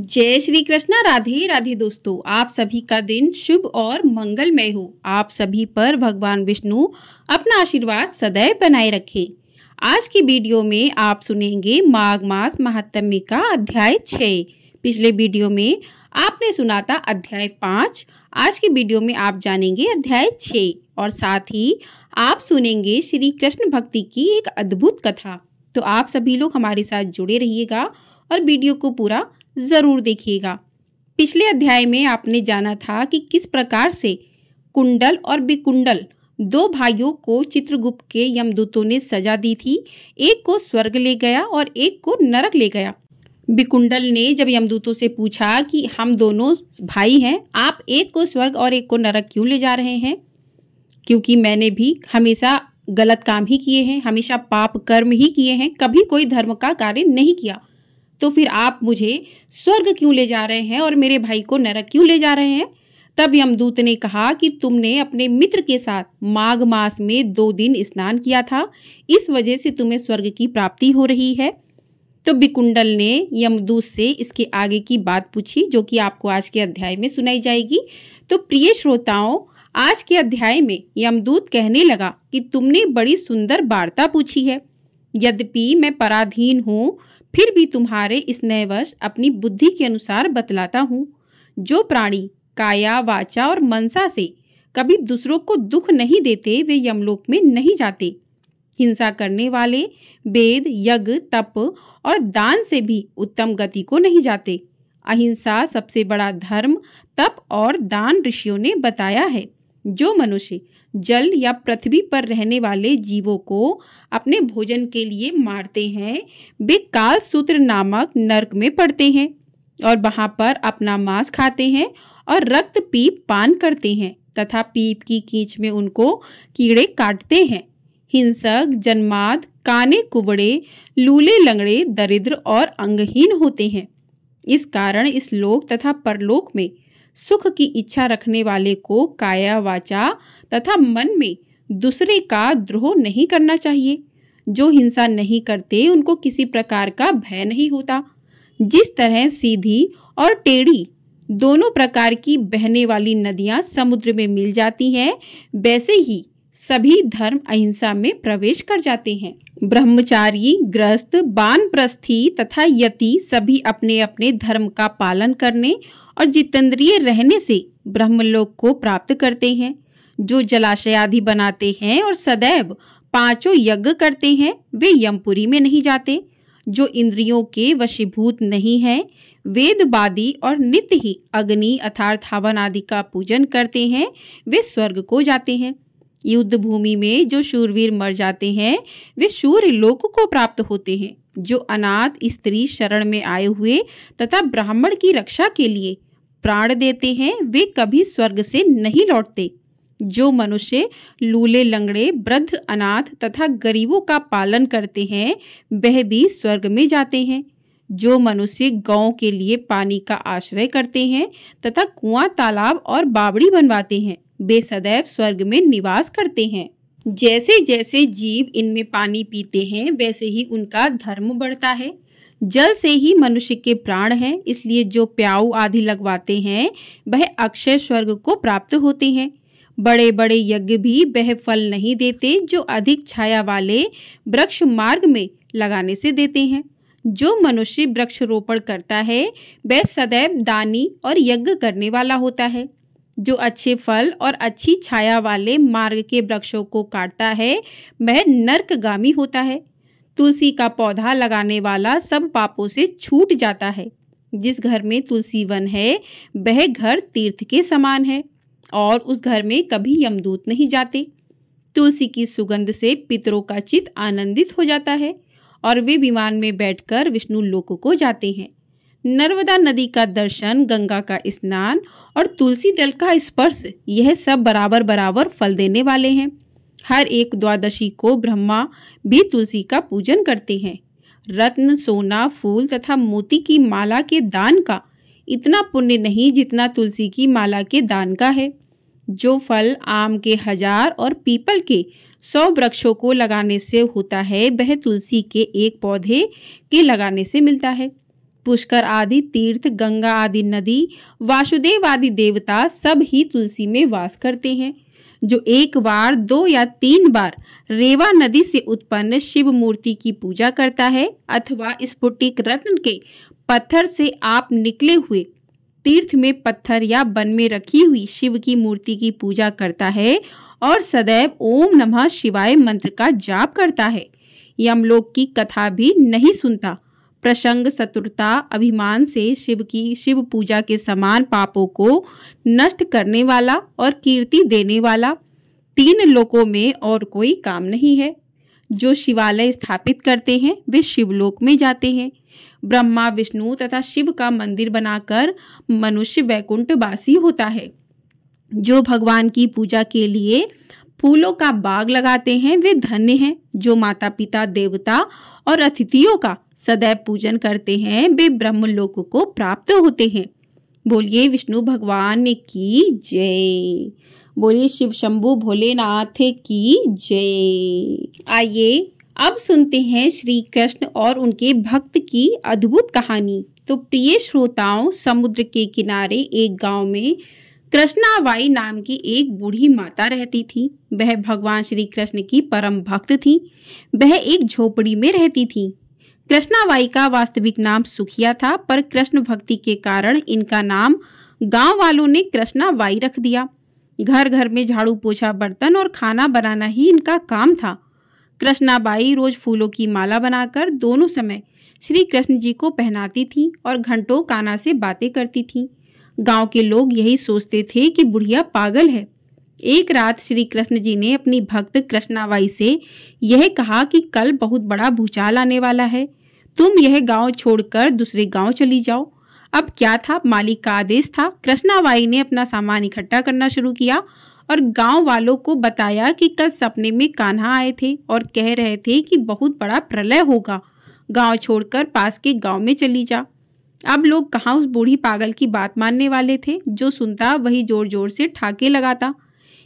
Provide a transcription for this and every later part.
जय श्री कृष्णा। राधे राधे दोस्तों, आप सभी का दिन शुभ और मंगलमय हो। आप सभी पर भगवान विष्णु अपना आशीर्वाद सदैव बनाए रखें। आज की वीडियो में आप सुनेंगे माघ मास महात्म्य का अध्याय 6। पिछले वीडियो में आपने सुना था अध्याय 5। आज की वीडियो में आप जानेंगे अध्याय 6 और साथ ही आप सुनेंगे श्री कृष्ण भक्ति की एक अद्भुत कथा। तो आप सभी लोग हमारे साथ जुड़े रहिएगा और वीडियो को पूरा जरूर देखिएगा। पिछले अध्याय में आपने जाना था कि किस प्रकार से कुंडल और विकुंडल दो भाइयों को चित्रगुप्त के यमदूतों ने सजा दी थी। एक को स्वर्ग ले गया और एक को नरक ले गया। विकुंडल ने जब यमदूतों से पूछा कि हम दोनों भाई हैं, आप एक को स्वर्ग और एक को नरक क्यों ले जा रहे हैं? क्योंकि मैंने भी हमेशा गलत काम ही किए हैं, हमेशा पाप कर्म ही किए हैं, कभी कोई धर्म का कार्य नहीं किया। तो फिर आप मुझे स्वर्ग क्यों ले जा रहे हैं और मेरे भाई को नरक क्यों ले जा रहे हैं? तब यमदूत ने कहा कि तुमने अपने मित्र के साथ माघ मास में 2 दिन स्नान किया था, इस वजह से तुम्हें स्वर्ग की प्राप्ति हो रही है। तो विकुंडल ने यमदूत से इसके आगे की बात पूछी, जो कि आपको आज के अध्याय में सुनाई जाएगी। तो प्रिय श्रोताओं, आज के अध्याय में यमदूत कहने लगा कि तुमने बड़ी सुंदर वार्ता पूछी है। यद्यपि मैं पराधीन हूँ, फिर भी तुम्हारे स्नेहवश अपनी बुद्धि के अनुसार बतलाता हूँ। जो प्राणी काया वाचा और मनसा से कभी दूसरों को दुख नहीं देते, वे यमलोक में नहीं जाते। हिंसा करने वाले वेद, यज्ञ, तप और दान से भी उत्तम गति को नहीं जाते। अहिंसा सबसे बड़ा धर्म, तप और दान ऋषियों ने बताया है। जो मनुष्य जल या पृथ्वी पर रहने वाले जीवों को अपने भोजन के लिए मारते हैं, वे काल सूत्र नामक नरक में पड़ते हैं और वहां पर अपना मांस खाते हैं और रक्त पीप पान करते हैं तथा पीप की कीच में उनको कीड़े काटते हैं। हिंसक, जन्माद, काने कुबड़े, लूले लंगड़े, दरिद्र और अंगहीन होते हैं। इस कारण इस लोक तथा परलोक में सुख की इच्छा रखने वाले को काया वाचा तथा मन में दूसरे का द्रोह नहीं करना चाहिए। जो हिंसा नहीं करते, उनको किसी प्रकार का भय नहीं होता। जिस तरह सीधी और टेढ़ी दोनों प्रकार की बहने वाली नदियां समुद्र में मिल जाती हैं, वैसे ही सभी धर्म अहिंसा में प्रवेश कर जाते हैं। ब्रह्मचारी, गृहस्थ, वानप्रस्थी तथा यति सभी अपने अपने धर्म का पालन करने और जितेंद्रिय रहने से ब्रह्मलोक को प्राप्त करते हैं। जो जलाशय आदि बनाते हैं और सदैव 5 यज्ञ करते हैं, वे यमपुरी में नहीं जाते। जो इंद्रियों के वशीभूत नहीं है, वेदवादी और नित्य ही अग्नि अर्थात हवन आदि का पूजन करते हैं, वे स्वर्ग को जाते हैं। युद्ध भूमि में जो शूरवीर मर जाते हैं, वे सूर्य लोक को प्राप्त होते हैं। जो अनाथ स्त्री शरण में आए हुए तथा ब्राह्मण की रक्षा के लिए प्राण देते हैं, वे कभी स्वर्ग से नहीं लौटते। जो मनुष्य लूले लंगड़े, वृद्ध, अनाथ तथा गरीबों का पालन करते हैं, वह भी स्वर्ग में जाते हैं। जो मनुष्य गौ के लिए पानी का आश्रय करते हैं तथा कुआं, तालाब और बावड़ी बनवाते हैं, वे सदैव स्वर्ग में निवास करते हैं। जैसे जैसे जीव इनमें पानी पीते हैं, वैसे ही उनका धर्म बढ़ता है। जल से ही मनुष्य के प्राण हैं, इसलिए जो प्याऊ आदि लगवाते हैं, वह अक्षय स्वर्ग को प्राप्त होते हैं। बड़े बड़े यज्ञ भी वह फल नहीं देते जो अधिक छाया वाले वृक्ष मार्ग में लगाने से देते हैं। जो मनुष्य वृक्षारोपण करता है, वह सदैव दानी और यज्ञ करने वाला होता है। जो अच्छे फल और अच्छी छाया वाले मार्ग के वृक्षों को काटता है, वह नरकगामी होता है। तुलसी का पौधा लगाने वाला सब पापों से छूट जाता है। जिस घर में तुलसी वन है, वह घर तीर्थ के समान है और उस घर में कभी यमदूत नहीं जाते। तुलसी की सुगंध से पितरों का चित्त आनंदित हो जाता है और वे विमान में बैठकर विष्णु लोक को जाते हैं। नर्मदा नदी का दर्शन, गंगा का स्नान और तुलसी दल का स्पर्श, यह सब बराबर बराबर फल देने वाले हैं। हर एक द्वादशी को ब्रह्मा भी तुलसी का पूजन करते हैं। रत्न, सोना, फूल तथा मोती की माला के दान का इतना पुण्य नहीं जितना तुलसी की माला के दान का है। जो फल आम के 1000 और पीपल के 100 वृक्षों को लगाने से होता है, वह तुलसी के एक पौधे के लगाने से मिलता है। पुष्कर आदि तीर्थ, गंगा आदि नदी, वासुदेव आदि देवता सब ही तुलसी में वास करते हैं। जो एक बार, 2 या 3 बार रेवा नदी से उत्पन्न शिव मूर्ति की पूजा करता है अथवा स्फटिक रत्न के पत्थर से आप निकले हुए तीर्थ में पत्थर या वन में रखी हुई शिव की मूर्ति की पूजा करता है और सदैव ओम नमः शिवाय मंत्र का जाप करता है, यमलोक की कथा भी नहीं सुनता, प्रसंग चतुरता अभिमान से शिव पूजा के समान पापों को नष्ट करने वाला और कीर्ति देने वाला 3 लोकों में और कोई काम नहीं है। जो शिवालय स्थापित करते हैं वे शिवलोक में जाते हैं। ब्रह्मा, विष्णु तथा शिव का मंदिर बनाकर मनुष्य वैकुंठवासी होता है। जो भगवान की पूजा के लिए फूलों का बाग लगाते हैं वे धन्य हैं। जो माता पिता, देवता और अतिथियों का सदैव पूजन करते हैं वे ब्रह्मलोक को प्राप्त होते हैं। बोलिए विष्णु भगवान की जय। बोलिए शिव शंभु भोलेनाथ की जय। आइए अब सुनते हैं श्री कृष्ण और उनके भक्त की अद्भुत कहानी। तो प्रिय श्रोताओं, समुद्र के किनारे एक गांव में कृष्णाबाई नाम की एक बूढ़ी माता रहती थी। वह भगवान श्री कृष्ण की परम भक्त थी। वह एक झोपड़ी में रहती थी। कृष्णाबाई का वास्तविक नाम सुखिया था, पर कृष्ण भक्ति के कारण इनका नाम गांव वालों ने कृष्णाबाई रख दिया। घर घर में झाड़ू पोछा, बर्तन और खाना बनाना ही इनका काम था। कृष्णाबाई रोज फूलों की माला बनाकर दोनों समय श्री कृष्ण जी को पहनाती थी और घंटों काना से बातें करती थी। गांव के लोग यही सोचते थे कि बुढ़िया पागल है। एक रात श्री कृष्ण जी ने अपनी भक्त कृष्णाबाई से यह कहा कि कल बहुत बड़ा भूचाल आने वाला है, तुम यह गांव छोड़कर दूसरे गांव चली जाओ। अब क्या था, मालिक का आदेश था। कृष्णाबाई ने अपना सामान इकट्ठा करना शुरू किया और गांव वालों को बताया कि कल सपने में कान्हा आए थे और कह रहे थे कि बहुत बड़ा प्रलय होगा, गांव छोड़कर पास के गांव में चली जा। अब लोग कहाँ उस बूढ़ी पागल की बात मानने वाले थे। जो सुनता वही जोर जोर से ठाके लगाता।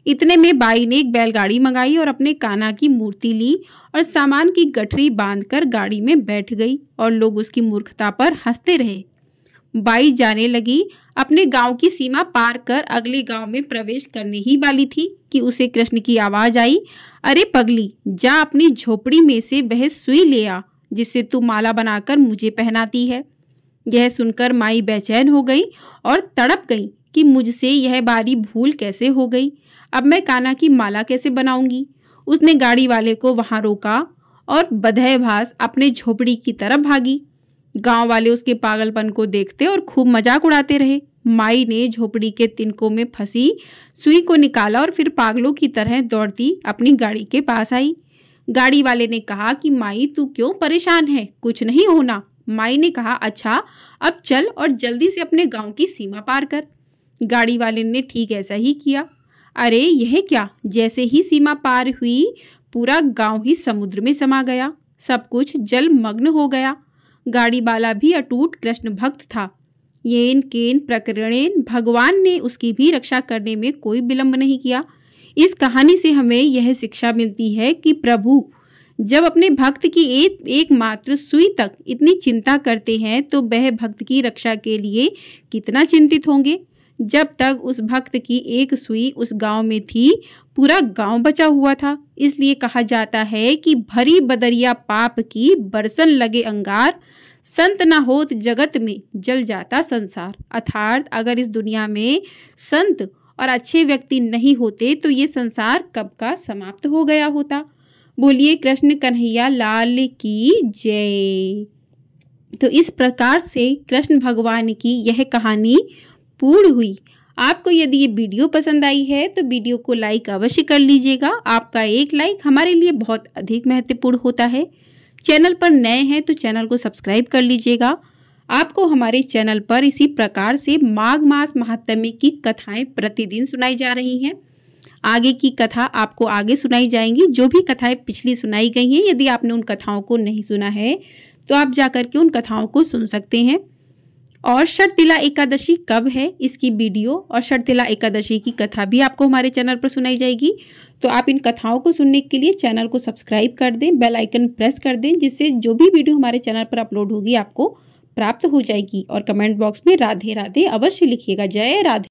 इतने में बाई ने एक बैलगाड़ी मंगाई और अपने कान्हा की मूर्ति ली और सामान की गठरी बांधकर गाड़ी में बैठ गई और लोग उसकी मूर्खता पर हंसते रहे। बाई जाने लगी। अपने गांव की सीमा पार कर अगले गांव में प्रवेश करने ही वाली थी कि उसे कृष्ण की आवाज आई, अरे पगली, जा अपनी झोपड़ी में से वह सुई ले आ जिससे तू माला बनाकर मुझे पहनाती है। यह सुनकर माई बेचैन हो गई और तड़प गई कि मुझसे यह बारी भूल कैसे हो गई। अब मैं कान्हा की माला कैसे बनाऊंगी। उसने गाड़ी वाले को वहां रोका और बधैभास अपने झोपड़ी की तरफ भागी। गांव वाले उसके पागलपन को देखते और खूब मजाक उड़ाते रहे। माई ने झोपड़ी के तिनकों में फंसी सुई को निकाला और फिर पागलों की तरह दौड़ती अपनी गाड़ी के पास आई। गाड़ी वाले ने कहा कि माई तू क्यों परेशान है, कुछ नहीं होना। माई ने कहा, अच्छा अब चल और जल्दी से अपने गांव की सीमा पार कर। गाड़ी वाले ने ठीक ऐसा ही किया। अरे यह क्या, जैसे ही सीमा पार हुई पूरा गांव ही समुद्र में समा गया। सब कुछ जलमग्न हो गया। गाड़ी वाला भी अटूट कृष्ण भक्त था। येन केन प्रकरणेन भगवान ने उसकी भी रक्षा करने में कोई विलंब नहीं किया। इस कहानी से हमें यह शिक्षा मिलती है कि प्रभु जब अपने भक्त की एकमात्र सुई तक इतनी चिंता करते हैं तो वह भक्त की रक्षा के लिए कितना चिंतित होंगे। जब तक उस भक्त की एक सुई उस गांव में थी पूरा गांव बचा हुआ था। इसलिए कहा जाता है कि भरी बदरिया पाप की बरसन लगे अंगार, संत न होत जगत में जल जाता संसार। अर्थात अगर इस दुनिया में संत और अच्छे व्यक्ति नहीं होते तो ये संसार कब का समाप्त हो गया होता। बोलिए कृष्ण कन्हैया लाल की जय। तो इस प्रकार से कृष्ण भगवान की यह कहानी पूर्ण हुई। आपको यदि ये वीडियो पसंद आई है तो वीडियो को लाइक अवश्य कर लीजिएगा। आपका एक लाइक हमारे लिए बहुत अधिक महत्वपूर्ण होता है। चैनल पर नए हैं तो चैनल को सब्सक्राइब कर लीजिएगा। आपको हमारे चैनल पर इसी प्रकार से माघ मास महात्म्य की कथाएं प्रतिदिन सुनाई जा रही हैं। आगे की कथा आपको आगे सुनाई जाएंगी। जो भी कथाएं पिछली सुनाई गई हैं, यदि आपने उन कथाओं को नहीं सुना है तो आप जाकर के उन कथाओं को सुन सकते हैं। और शर्तिला एकादशी कब है, इसकी वीडियो और शर्तिला एकादशी की कथा भी आपको हमारे चैनल पर सुनाई जाएगी। तो आप इन कथाओं को सुनने के लिए चैनल को सब्सक्राइब कर दें, बेल आइकन प्रेस कर दें, जिससे जो भी वीडियो हमारे चैनल पर अपलोड होगी आपको प्राप्त हो जाएगी। और कमेंट बॉक्स में राधे राधे अवश्य लिखिएगा। जय राधे।